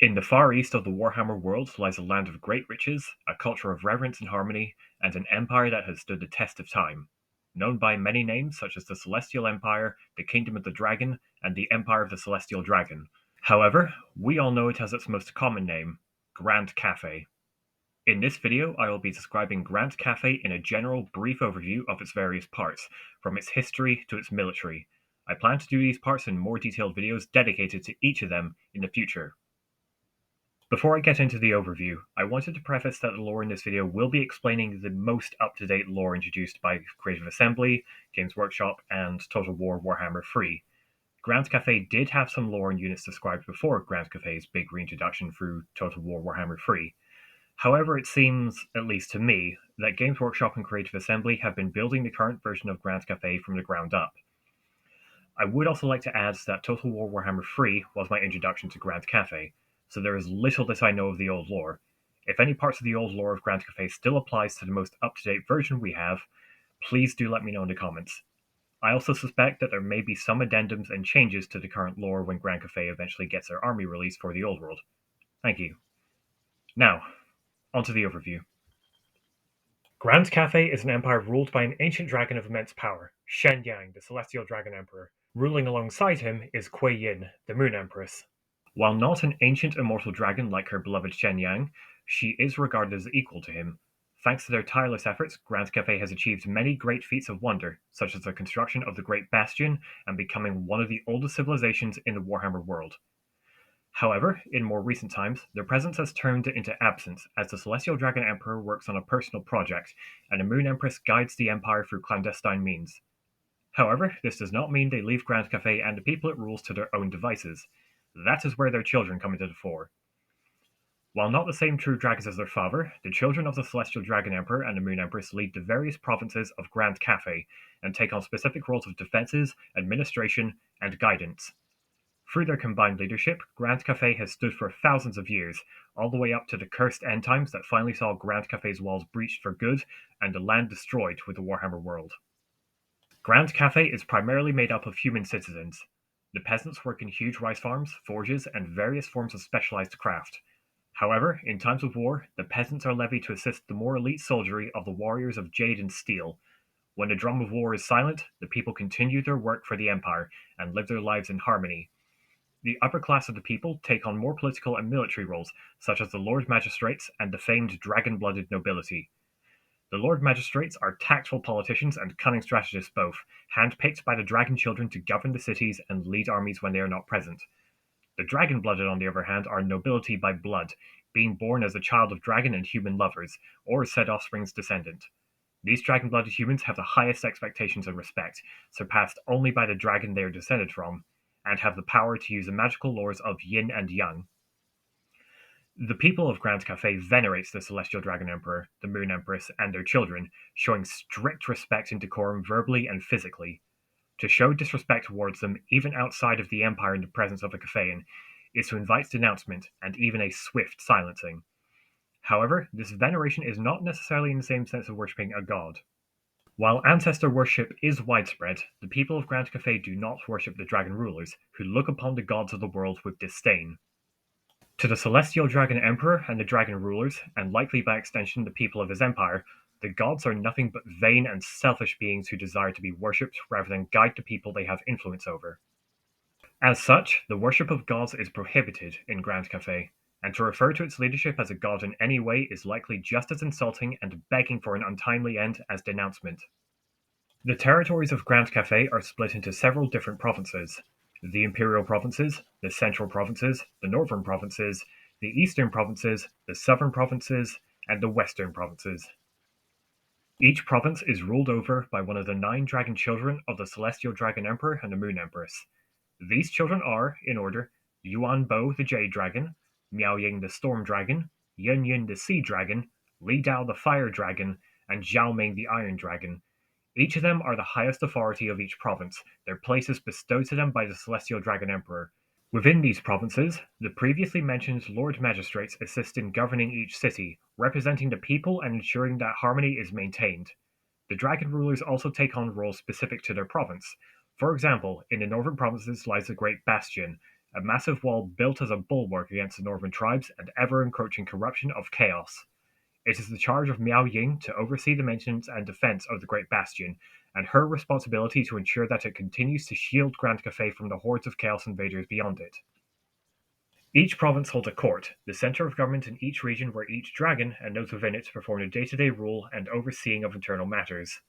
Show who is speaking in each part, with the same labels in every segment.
Speaker 1: In the far east of the Warhammer world lies a land of great riches, a culture of reverence and harmony, and an empire that has stood the test of time. Known by many names such as the Celestial Empire, the Kingdom of the Dragon, and the Empire of the Celestial Dragon. However, we all know it as its most common name, Grand Cathay. In this video, I will be describing Grand Cathay in a general brief overview of its various parts, from its history to its military. I plan to do these parts in more detailed videos dedicated to each of them in the future. Before I get into the overview, I wanted to preface that the lore in this video will be explaining the most up-to-date lore introduced by Creative Assembly, Games Workshop, and Total War Warhammer 3. Grand Cathay did have some lore and units described before Grand Cathay's big reintroduction through Total War Warhammer 3. However, it seems, at least to me, that Games Workshop and Creative Assembly have been building the current version of Grand Cathay from the ground up. I would also like to add that Total War Warhammer 3 was my introduction to Grand Cathay, so there is little that I know of the old lore. If any parts of the old lore of Grand Cathay still applies to the most up-to-date version we have, please do let me know in the comments. I also suspect that there may be some addendums and changes to the current lore when Grand Cathay eventually gets their army released for the old world. Thank you. Now, onto the overview. Grand Cathay is an empire ruled by an ancient dragon of immense power, Shen Yang, the Celestial Dragon Emperor. Ruling alongside him is Kuei Yin, the Moon Empress. While not an ancient immortal dragon like her beloved Shen Yang, she is regarded as equal to him. Thanks to their tireless efforts, Grand Cathay has achieved many great feats of wonder, such as the construction of the Great Bastion and becoming one of the oldest civilizations in the Warhammer world. However, in more recent times, their presence has turned into absence as the Celestial Dragon Emperor works on a personal project, and the Moon Empress guides the Empire through clandestine means. However, this does not mean they leave Grand Cathay and the people it rules to their own devices. That is where their children come into the fore. While not the same true dragons as their father, the children of the Celestial Dragon Emperor and the Moon Empress lead the various provinces of Grand Cathay and take on specific roles of defenses, administration, and guidance. Through their combined leadership, Grand Cathay has stood for thousands of years, all the way up to the cursed end times that finally saw Grand Cathay's walls breached for good and the land destroyed with the Warhammer world. Grand Cathay is primarily made up of human citizens. The peasants work in huge rice farms, forges, and various forms of specialized craft. However, in times of war, the peasants are levied to assist the more elite soldiery of the warriors of jade and steel. When the drum of war is silent, the people continue their work for the Empire and live their lives in harmony. The upper class of the people take on more political and military roles, such as the Lord Magistrates and the famed dragon-blooded nobility. The Lord Magistrates are tactful politicians and cunning strategists both, handpicked by the Dragon Children to govern the cities and lead armies when they are not present. The Dragon-blooded, on the other hand, are nobility by blood, being born as a child of dragon and human lovers, or said offspring's descendant. These dragon-blooded humans have the highest expectations and respect, surpassed only by the dragon they are descended from, and have the power to use the magical laws of yin and yang. The people of Grand Cathay venerates the Celestial Dragon Emperor, the Moon Empress, and their children, showing strict respect and decorum verbally and physically. To show disrespect towards them, even outside of the Empire in the presence of a Cathayan, is to invite denouncement and even a swift silencing. However, this veneration is not necessarily in the same sense of worshipping a god. While ancestor worship is widespread, the people of Grand Cathay do not worship the dragon rulers, who look upon the gods of the world with disdain. To the Celestial Dragon Emperor and the dragon rulers, and likely by extension the people of his empire, the gods are nothing but vain and selfish beings who desire to be worshipped rather than guide the people they have influence over. As such, the worship of gods is prohibited in Grand Cathay, and to refer to its leadership as a god in any way is likely just as insulting and begging for an untimely end as denouncement. The territories of Grand Cathay are split into several different provinces. The Imperial Provinces, the Central Provinces, the Northern Provinces, the Eastern Provinces, the Southern Provinces, and the Western Provinces. Each province is ruled over by one of the 9 dragon children of the Celestial Dragon Emperor and the Moon Empress. These children are, in order, Yuan Bo the Jade Dragon, Miao Ying the Storm Dragon, Yun Yun the Sea Dragon, Li Dao the Fire Dragon, and Zhao Ming the Iron Dragon. Each of them are the highest authority of each province, their places bestowed to them by the Celestial Dragon Emperor. Within these provinces, the previously mentioned Lord Magistrates assist in governing each city, representing the people and ensuring that harmony is maintained. The dragon rulers also take on roles specific to their province. For example, in the northern provinces lies the Great Bastion, a massive wall built as a bulwark against the northern tribes and ever-encroaching corruption of chaos. It is the charge of Miao Ying to oversee the maintenance and defense of the Great Bastion, and her responsibility to ensure that it continues to shield Grand Cathay from the hordes of chaos invaders beyond it. Each province holds a court, the center of government in each region, where each dragon and those within it perform the day-to-day rule and overseeing of internal matters.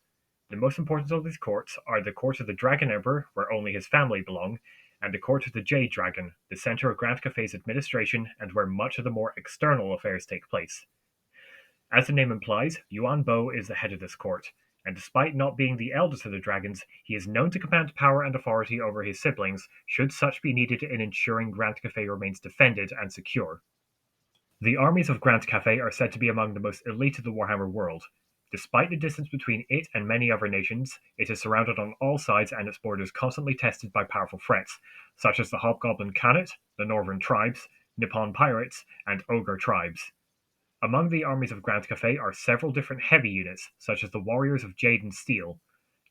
Speaker 1: The most important of these courts are the Court of the Dragon Emperor, where only his family belong, and the Court of the Jade Dragon, the center of Grand Cathay's administration and where much of the more external affairs take place. As the name implies, Yuan Bo is the head of this court, and despite not being the eldest of the dragons, he is known to command power and authority over his siblings, should such be needed in ensuring Grand Cathay remains defended and secure. The armies of Grand Cathay are said to be among the most elite of the Warhammer world. Despite the distance between it and many other nations, it is surrounded on all sides and its borders constantly tested by powerful threats, such as the Hobgoblin Khanate, the Northern Tribes, Nippon Pirates, and Ogre Tribes. Among the armies of Grand Cathay are several different heavy units, such as the Warriors of Jade and Steel.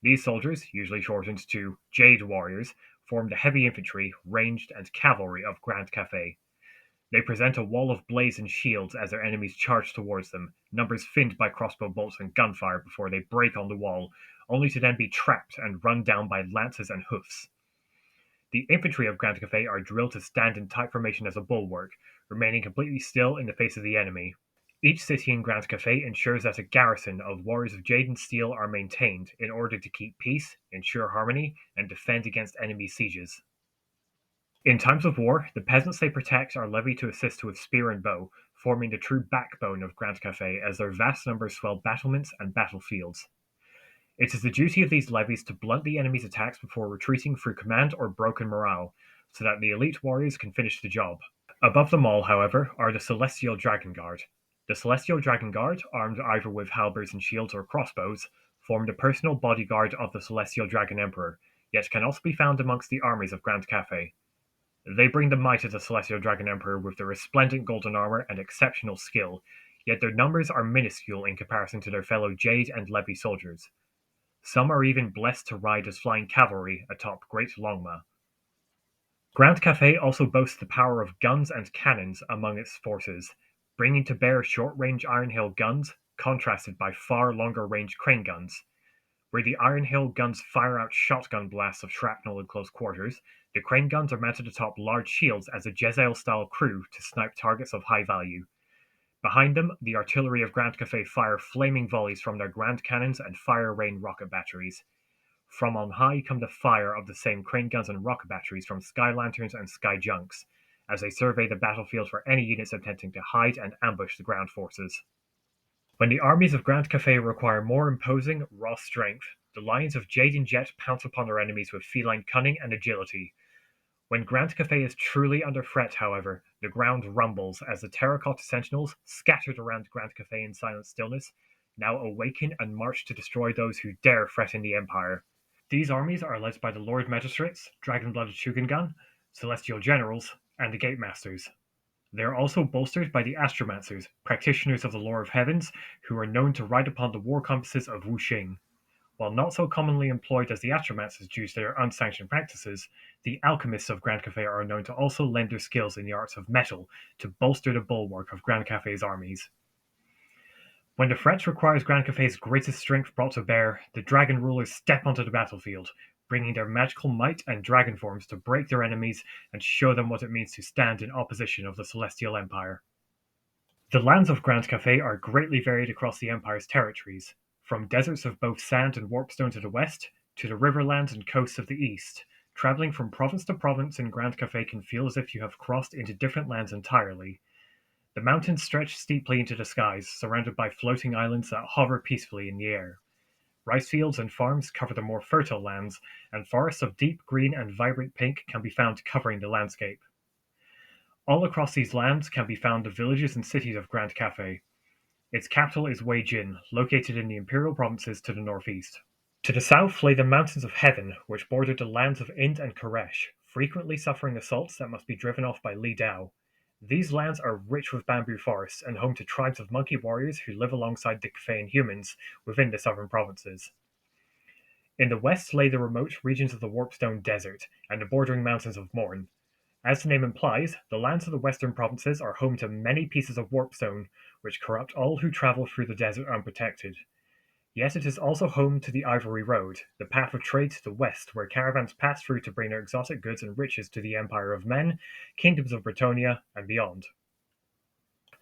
Speaker 1: These soldiers, usually shortened to Jade Warriors, form the heavy infantry, ranged, and cavalry of Grand Cathay. They present a wall of blaze and shields as their enemies charge towards them, numbers thinned by crossbow bolts and gunfire before they break on the wall, only to then be trapped and run down by lances and hoofs. The infantry of Grand Cathay are drilled to stand in tight formation as a bulwark, remaining completely still in the face of the enemy. Each city in Grand Cathay ensures that a garrison of warriors of Jade and Steel are maintained in order to keep peace, ensure harmony, and defend against enemy sieges. In times of war, the peasants they protect are levied to assist with spear and bow, forming the true backbone of Grand Cathay as their vast numbers swell battlements and battlefields. It is the duty of these levies to blunt the enemy's attacks before retreating through command or broken morale, so that the elite warriors can finish the job. Above them all, however, are the Celestial Dragon Guard. The Celestial Dragon Guard, armed either with halberds and shields or crossbows, form the personal bodyguard of the Celestial Dragon Emperor, yet can also be found amongst the armies of Grand Cathay. They bring the might of the Celestial Dragon Emperor with their resplendent golden armor and exceptional skill, yet their numbers are minuscule in comparison to their fellow Jade and Levy soldiers. Some are even blessed to ride as flying cavalry atop Great Longma. Grand Cathay also boasts the power of guns and cannons among its forces, bringing to bear short-range Iron Hill guns, contrasted by far longer-range crane guns. Where the Iron Hill guns fire out shotgun blasts of shrapnel in close quarters, the crane guns are mounted atop large shields as a Jezzail-style crew to snipe targets of high value. Behind them, the artillery of Grand Cathay fire flaming volleys from their grand cannons and fire rain rocket batteries. From on high come the fire of the same crane guns and rocket batteries from sky lanterns and sky junks, as they survey the battlefield for any units attempting to hide and ambush the ground forces. When the armies of Grand Cathay require more imposing, raw strength, the lions of Jade and Jet pounce upon their enemies with feline cunning and agility. When Grand Cathay is truly under threat, however, the ground rumbles as the terracotta sentinels, scattered around Grand Cathay in silent stillness, now awaken and march to destroy those who dare threaten the Empire. These armies are led by the Lord Magistrates, Dragon-blooded Shugengan, Celestial Generals, and the Gate Masters. They are also bolstered by the Astromancers, practitioners of the lore of heavens, who are known to ride upon the war compasses of Wuxing. While not so commonly employed as the Astromancers due to their unsanctioned practices, the alchemists of Grand Cathay are known to also lend their skills in the arts of metal to bolster the bulwark of Grand Cathay's armies. When the threat requires Grand Cathay's greatest strength brought to bear, the dragon rulers step onto the battlefield, bringing their magical might and dragon forms to break their enemies and show them what it means to stand in opposition of the Celestial Empire. The lands of Grand Cathay are greatly varied across the Empire's territories, from deserts of both sand and warpstone to the west, to the riverlands and coasts of the east. Traveling from province to province in Grand Cathay can feel as if you have crossed into different lands entirely. The mountains stretch steeply into the skies, surrounded by floating islands that hover peacefully in the air. Rice fields and farms cover the more fertile lands, and forests of deep green and vibrant pink can be found covering the landscape. All across these lands can be found the villages and cities of Grand Cathay. Its capital is Weijin, located in the Imperial Provinces to the northeast. To the south lay the Mountains of Heaven, which bordered the lands of Ind and Koresh, frequently suffering assaults that must be driven off by Li Dao. These lands are rich with bamboo forests and home to tribes of monkey warriors who live alongside the Cathayan humans within the southern provinces. In the west lay the remote regions of the Warpstone Desert and the bordering mountains of Morn. As the name implies, the lands of the western provinces are home to many pieces of warpstone, which corrupt all who travel through the desert unprotected. Yet it is also home to the Ivory Road, the path of trade to the west, where caravans pass through to bring their exotic goods and riches to the Empire of Men, kingdoms of Bretonnia, and beyond.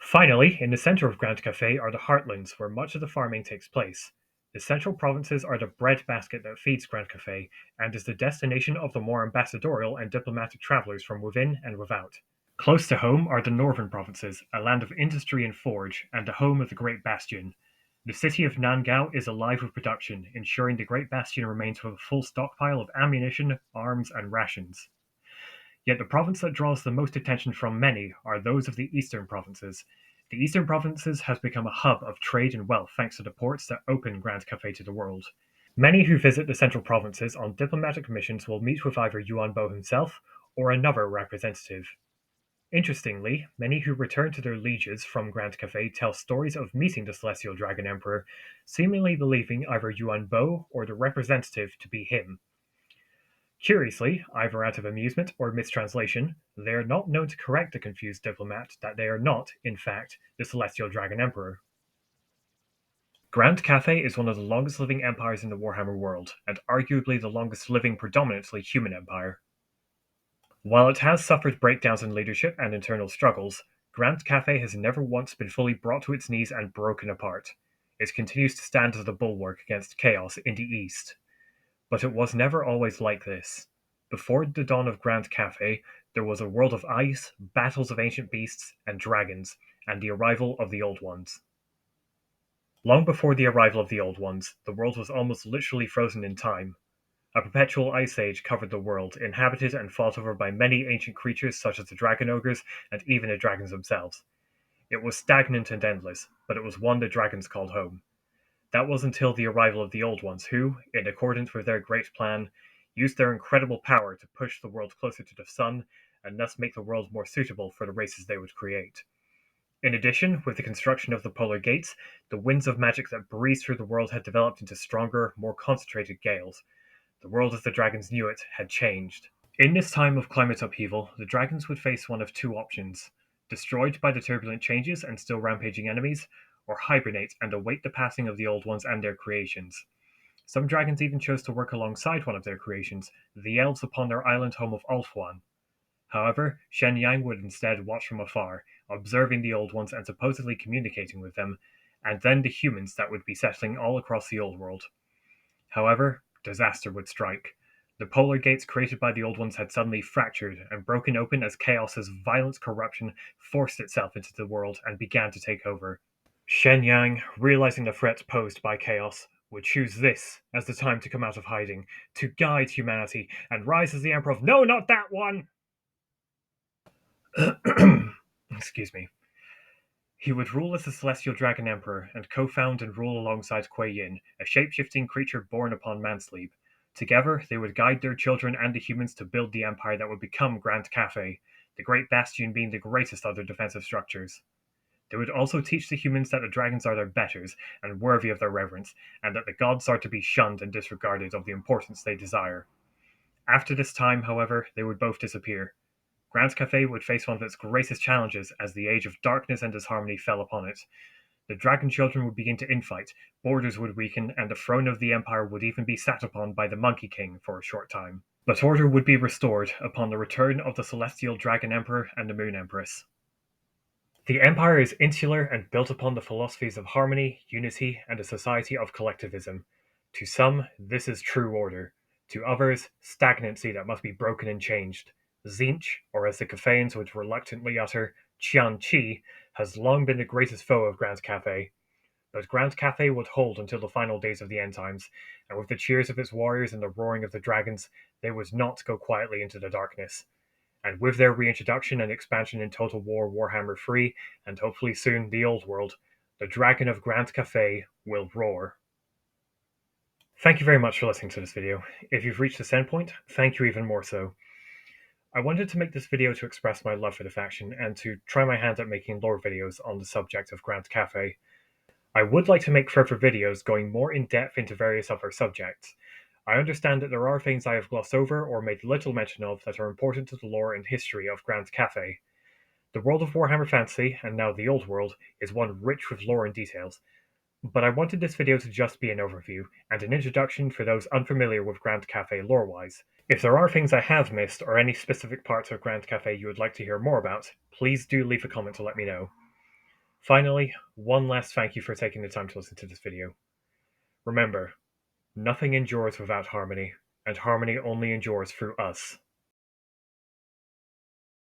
Speaker 1: Finally, in the center of Grand Cathay are the heartlands, where much of the farming takes place. The central provinces are the breadbasket that feeds Grand Cathay, and is the destination of the more ambassadorial and diplomatic travelers from within and without. Close to home are the northern provinces, a land of industry and forge, and the home of the Great Bastion. The city of Nangao is alive with production, ensuring the Great Bastion remains with a full stockpile of ammunition, arms, and rations. Yet the province that draws the most attention from many are those of the eastern provinces. The eastern provinces has become a hub of trade and wealth thanks to the ports that open Grand Cathay to the world. Many who visit the central provinces on diplomatic missions will meet with either Yuan Bo himself or another representative. Interestingly, many who return to their lieges from Grand Cathay tell stories of meeting the Celestial Dragon Emperor, seemingly believing either Yuan Bo or the representative to be him. Curiously, either out of amusement or mistranslation, they are not known to correct the confused diplomat that they are not, in fact, the Celestial Dragon Emperor. Grand Cathay is one of the longest living empires in the Warhammer world, and arguably the longest living predominantly human empire. While it has suffered breakdowns in leadership and internal struggles, Grand Cathay has never once been fully brought to its knees and broken apart. It continues to stand as a bulwark against chaos in the east. But it was never always like this. Before the dawn of Grand Cathay, there was a world of ice, battles of ancient beasts and dragons, and the arrival of the Old Ones. Long before the arrival of the Old Ones, the world was almost literally frozen in time. A perpetual ice age covered the world, inhabited and fought over by many ancient creatures such as the dragon ogres and even the dragons themselves. It was stagnant and endless, but it was one the dragons called home. That was until the arrival of the Old Ones, who, in accordance with their great plan, used their incredible power to push the world closer to the sun and thus make the world more suitable for the races they would create. In addition, with the construction of the polar gates, the winds of magic that breezed through the world had developed into stronger, more concentrated gales. The world as the dragons knew it had changed. In this time of climate upheaval, the dragons would face one of two options: destroyed by the turbulent changes and still rampaging enemies, or hibernate and await the passing of the Old Ones and their creations. Some dragons even chose to work alongside one of their creations, the elves upon their island home of Ulthuan. However, Shen Yang would instead watch from afar, observing the Old Ones and supposedly communicating with them, and then the humans that would be settling all across the Old World. However, disaster would strike. The polar gates created by the Old Ones had suddenly fractured and broken open as Chaos's violent corruption forced itself into the world and began to take over. Shen Yang, realizing the threat posed by Chaos, would choose this as the time to come out of hiding, to guide humanity, and rise as the Emperor of No, not that one! Excuse me. He would rule as the Celestial Dragon Emperor and co-found and rule alongside Kuei Yin, a shape-shifting creature born upon Mansleep. Together, they would guide their children and the humans to build the empire that would become Grand Cathay, the Great Bastion being the greatest of their defensive structures. They would also teach the humans that the dragons are their betters and worthy of their reverence, and that the gods are to be shunned and disregarded of the importance they desire. After this time, however, they would both disappear. Grand Cathay would face one of its greatest challenges as the age of darkness and disharmony fell upon it. The dragon children would begin to infight, borders would weaken, and the throne of the empire would even be sat upon by the Monkey King for a short time. But order would be restored upon the return of the Celestial Dragon Emperor and the Moon Empress. The empire is insular and built upon the philosophies of harmony, unity, and a society of collectivism. To some, this is true order. To others, stagnancy that must be broken and changed. Zinch, or as the Cathayans would reluctantly utter, Qian Qi, has long been the greatest foe of Grand Cathay. But Grand Cathay would hold until the final days of the end times, and with the cheers of its warriors and the roaring of the dragons, they would not go quietly into the darkness. And with their reintroduction and expansion in Total War Warhammer III, and hopefully soon the Old World, the Dragon of Grand Cathay will roar. Thank you very much for listening to this video. If you've reached this endpoint, thank you even more so. I wanted to make this video to express my love for the faction and to try my hand at making lore videos on the subject of Grand Cathay. I would like to make further videos going more in depth into various other subjects. I understand that there are things I have glossed over or made little mention of that are important to the lore and history of Grand Cathay. The world of Warhammer Fantasy, and now the Old World, is one rich with lore and details, but I wanted this video to just be an overview, and an introduction for those unfamiliar with Grand Cathay lore-wise. If there are things I have missed, or any specific parts of Grand Cathay you would like to hear more about, please do leave a comment to let me know. Finally, one last thank you for taking the time to listen to this video. Remember, nothing endures without harmony, and harmony only endures through us.